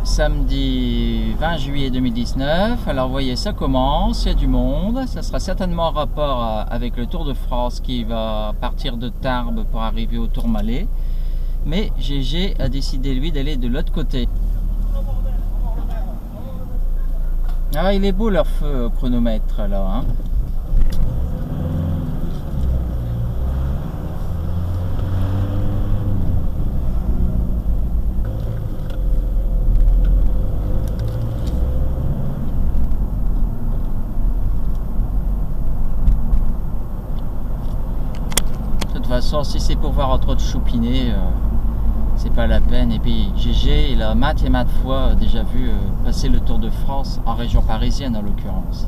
samedi 20 juillet 2019. Alors vous voyez, ça commence, il y a du monde. Ça sera certainement en rapport avec le Tour de France qui va partir de Tarbes pour arriver au Tourmalet. Mais GG a décidé lui d'aller de l'autre côté. Ah, il est beau leur feu chronomètre là, hein. De toute façon, si c'est pour voir entre autres choupiner, c'est pas la peine. Et puis GG, il a maintes et maintes fois déjà vu passer le Tour de France en région parisienne en l'occurrence.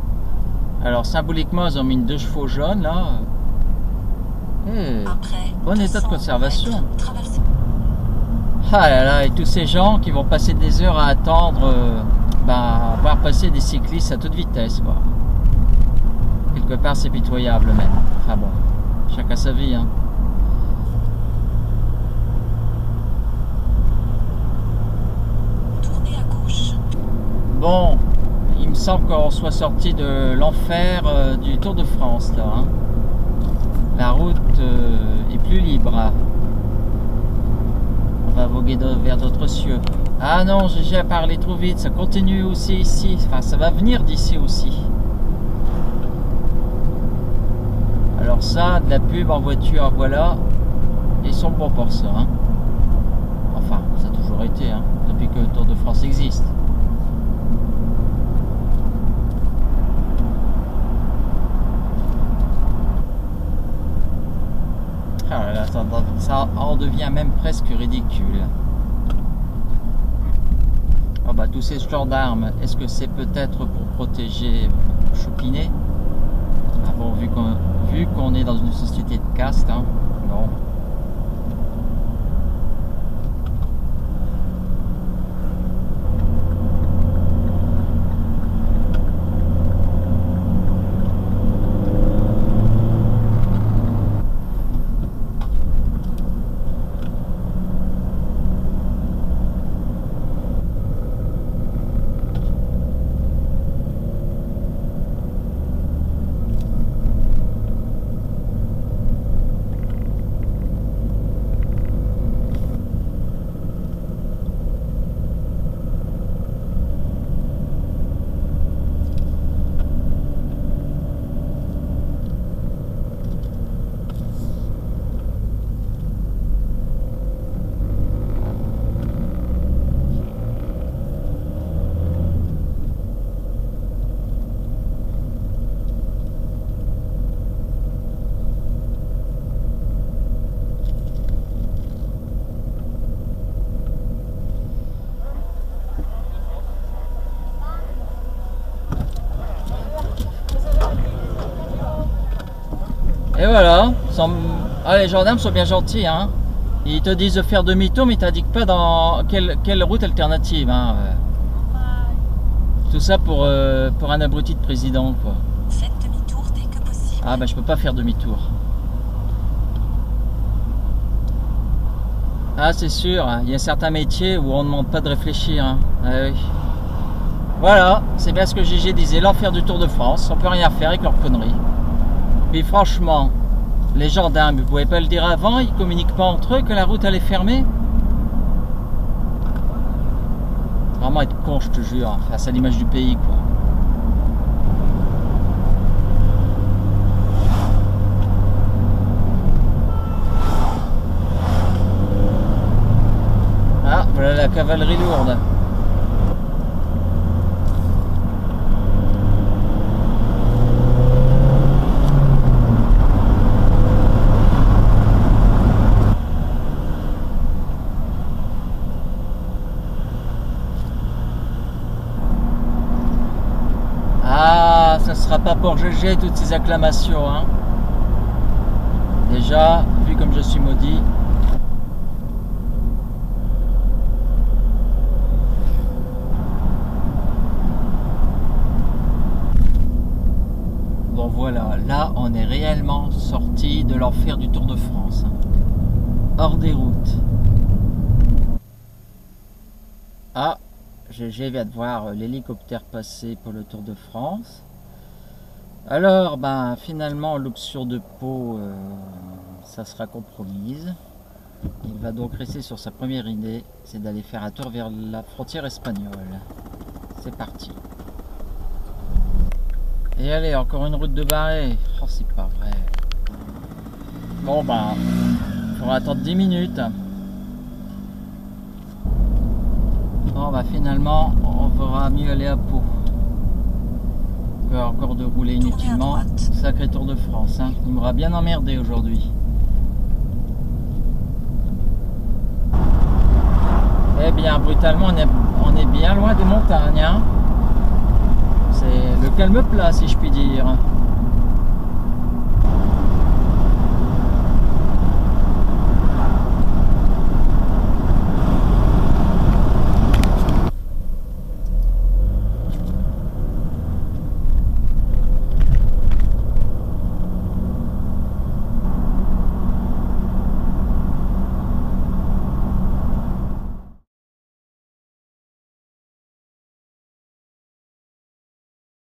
Alors symboliquement, ils ont mis 2 chevaux jaunes là. Bon état de conservation. Ah là là, et tous ces gens qui vont passer des heures à attendre, voir passer des cyclistes à toute vitesse, quoi. Quelque part, c'est pitoyable même. Enfin bon, chacun sa vie, hein. Tournez à gauche. Bon, il me semble qu'on soit sorti de l'enfer du Tour de France, là, hein. La route est plus libre. On va voguer vers d'autres cieux. Ah non, j'ai parlé trop vite, ça continue aussi ici. Enfin, ça va venir d'ici aussi. Alors ça, de la pub en voiture, voilà. Ils sont bons pour ça, hein. Enfin, ça a toujours été, hein, depuis que le Tour de France existe. Ah là là, ça en devient même presque ridicule. Oh bah, tous ces gendarmes, est-ce que c'est peut-être pour protéger Choupinet? Ah bon, vu qu'on est dans une société de caste, hein, non. Et voilà, les gendarmes sont bien gentils, hein. Ils te disent de faire demi-tour, mais ils t'indiquent pas dans quelle route alternative, hein. Tout ça pour un abruti de président, quoi. Faites demi-tour dès que possible. Ah bah je peux pas faire demi-tour. Ah c'est sûr, il y a certains métiers où on ne demande pas de réfléchir, hein. Ah, oui. Voilà, c'est bien ce que GG disait, l'enfer du Tour de France, on peut rien faire avec leurs conneries. Puis franchement, les gendarmes, vous pouvez pas le dire avant, ils communiquent pas entre eux que la route allait fermer. Vraiment être con, je te jure, face à l'image du pays, quoi. Ah, voilà la cavalerie lourde. Ah, ça sera pas pour GG toutes ces acclamations, hein. Déjà, vu comme je suis maudit. Bon voilà, là on est réellement sorti de l'enfer du Tour de France, hein. Hors des routes. Ah, GG vient de voir l'hélicoptère passer pour le Tour de France. Alors, ben, finalement, l'option de Pau, ça sera compromise. Il va donc rester sur sa première idée, c'est d'aller faire un tour vers la frontière espagnole. C'est parti. Et allez, encore une route de Barret. Oh, c'est pas vrai. Bon, ben, il faudra attendre 10 minutes. Bon, bah finalement, on fera mieux aller à Pau. Peur encore de rouler inutilement. Sacré Tour de France, hein. Il m'aura bien emmerdé aujourd'hui. Eh bien, brutalement, on est bien loin des montagnes, hein. C'est le calme plat, si je puis dire.